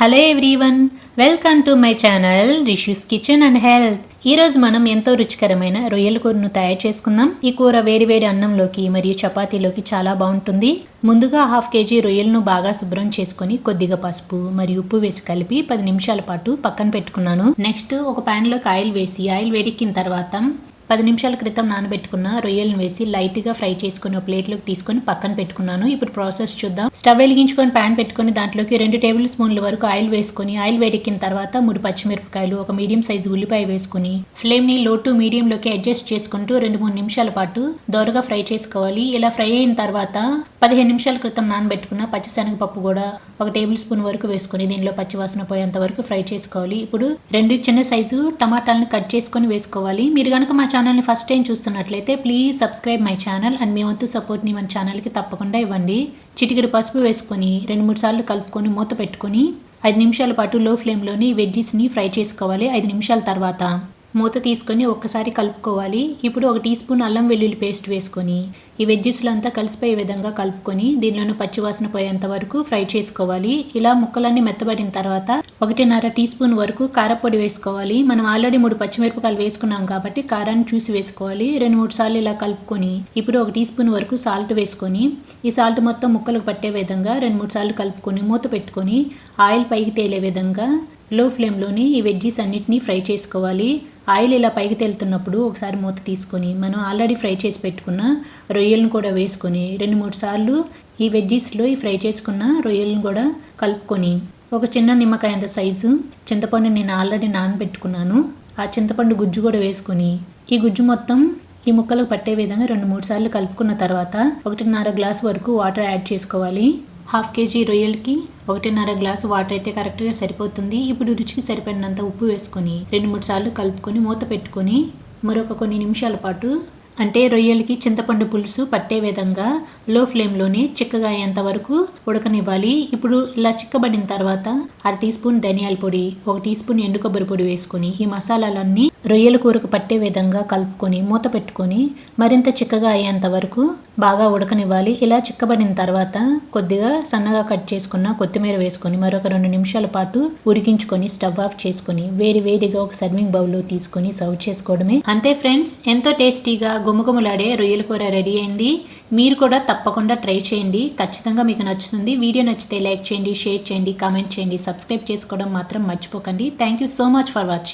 Hello everyone, welcome to my channel Rishu's kitchen and health. ఈరోజు మనం ఎంతో రుచికరమైన రొయ్యల కూరను తయారు చేసుకుందాం. ఈ కూర వేడి అన్నంలోకి మరియు చపాతీలోకి చాలా బాగుంటుంది. ముందుగా 1/2 kg రొయ్యలను బాగా శుభ్రం చేసుకొని కొద్దిగా పసుపు మరియు ఉప్పు వేసి కలిపి 10 నిమిషాల పాటు పక్కన పెట్టుకున్నాను. నెక్స్ట్ ఒక ప్యాన్ లోకి ఆయిల్ వేసి ఆయిల్ వేడెక్కిన తర్వాత 10 నిమిషాల క్రితం నానబెట్టుకున్న రొయ్యలను వేసి లైట్గా ఫ్రై చేసుకుని ఒక ప్లేట్లోకి తీసుకొని పక్కన పెట్టుకున్నాను. ఇప్పుడు ప్రాసెస్ చూద్దాం. స్టవ్ వెలిగించుకొని ప్యాన్ పెట్టుకొని దాంట్లోకి 2 టేబుల్ స్పూన్ల వరకు ఆయిల్ వేసుకొని ఆయిల్ వేడెక్కిన తర్వాత 3 పచ్చిమిరపకాయలు, ఒక మీడియం సైజు ఉల్లిపాయ వేసుకుని ఫ్లేమ్ ని లో టు మీడియం లోకి అడ్జస్ట్ చేసుకుంటూ 2-3 నిమిషాల పాటు దోరగా ఫ్రై చేసుకోవాలి. ఇలా ఫ్రై అయిన తర్వాత 15 నిమిషాల క్రితం నానబెట్టుకున్న పచ్చిశనగపప్పు కూడా 1 టేబుల్ స్పూన్ వరకు వేసుకొని దీనిలో పచ్చివాసన పోయేంత వరకు ఫ్రై చేసుకోవాలి. ఇప్పుడు 2 చిన్న సైజు టమాటాలను కట్ చేసుకొని వేసుకోవాలి. మీరు కనుక మా ఛానల్ని ఫస్ట్ టైం చూస్తున్నట్లయితే please subscribe my channel and మీ వంతు సపోర్ట్ని మన ఛానల్కి తప్పకుండా ఇవ్వండి. చిటికెడు పసుపు వేసుకొని 2-3 సార్లు కలుపుకొని మూత పెట్టుకొని 5 నిమిషాల పాటు లో ఫ్లేమ్లోని వెజ్జెస్ని ఫ్రై చేసుకోవాలి. 5 నిమిషాల తర్వాత మూత తీసుకొని ఒక్కసారి కలుపుకోవాలి. ఇప్పుడు 1 టీ స్పూన్ అల్లం వెల్లుల్లి పేస్ట్ వేసుకొని ఈ వెజ్జెస్లో అంతా కలిసిపోయే విధంగా కలుపుకొని దీనిలోనూ పచ్చివాసన పోయేంత వరకు ఫ్రై చేసుకోవాలి. ఇలా ముక్కలన్నీ మెత్తబడిన తర్వాత 1.5 టీ స్పూన్ వరకు కారపొడి వేసుకోవాలి. మనం ఆల్రెడీ 3 పచ్చిమిరపకాయలు వేసుకున్నాం కాబట్టి కారాన్ని చూసి వేసుకోవాలి. 2-3 సార్లు ఇలా కలుపుకొని ఇప్పుడు 1 టీ స్పూన్ వరకు సాల్ట్ వేసుకొని ఈ సాల్ట్ మొత్తం ముక్కలకు పట్టే విధంగా 2-3 సార్లు కలుపుకొని మూత పెట్టుకొని ఆయిల్ పైకి తేలే విధంగా లో ఫ్లేమ్లోని ఈ వెజ్జీస్ అన్నిటినీ ఫ్రై చేసుకోవాలి. ఆయిల్ ఇలా పైకి తేలుతున్నప్పుడు ఒకసారి మూత తీసుకొని మనం ఆల్రెడీ ఫ్రై చేసి పెట్టుకున్న రొయ్యలను కూడా వేసుకొని 2-3 సార్లు ఈ వెజ్జీస్లో ఈ ఫ్రై చేసుకున్న రొయ్యలను కూడా కలుపుకొని ఒక చిన్న నిమ్మకాయ అంత సైజు చింతపండు నేను ఆల్రెడీ నానబెట్టుకున్నాను. ఆ చింతపండు గుజ్జు కూడా వేసుకొని ఈ గుజ్జు మొత్తం ఈ ముక్కలకు పట్టే విధంగా 2-3 సార్లు కలుపుకున్న తర్వాత 1.5 గ్లాసు వరకు వాటర్ యాడ్ చేసుకోవాలి. 1/2 kg రొయ్యలకి 1.5 గ్లాసు వాటర్ అయితే కరెక్ట్గా సరిపోతుంది. ఇప్పుడు రుచికి సరిపడినంత ఉప్పు వేసుకొని 2-3 సార్లు కలుపుకొని మూత పెట్టుకొని మరొక కొన్ని నిమిషాల పాటు అంటే రొయ్యలకి చింతపండు పులుసు పట్టే విధంగా లో ఫ్లేమ్లోనే చిక్కగా అయ్యేంత వరకు ఉడకనివ్వాలి. ఇప్పుడు ఇలా చిక్కబడిన తర్వాత 1/2 టీ స్పూన్ ధనియాల పొడి, 1 టీ స్పూన్ ఎండు కొబ్బరి పొడి వేసుకొని ఈ మసాలాలన్నీ రొయ్యల కూరకు పట్టే విధంగా కలుపుకొని మూత పెట్టుకొని మరింత చిక్కగా అయ్యేంత వరకు బాగా ఉడకనివ్వాలి. ఇలా చిక్కబడిన తర్వాత కొద్దిగా సన్నగా కట్ చేసుకున్న కొత్తిమీర వేసుకొని మరొక 2 నిమిషాల పాటు ఉడికించుకొని స్టవ్ ఆఫ్ చేసుకొని వేడిగా ఒక సర్వింగ్ బౌల్లో తీసుకొని సర్వ్ చేసుకోవడమే. అంతే ఫ్రెండ్స్, ఎంతో టేస్టీగా గుమగుమలాడే రొయ్యల కూర రెడీ అయింది. మీరు కూడా తప్పకుండా ట్రై చేయండి. ఖచ్చితంగా మీకు నచ్చుతుంది. వీడియో నచ్చితే లైక్ చేయండి, షేర్ చేయండి, కామెంట్ చేయండి, సబ్స్క్రైబ్ చేసుకోవడం మాత్రం మర్చిపోకండి. Thank you so much for watching.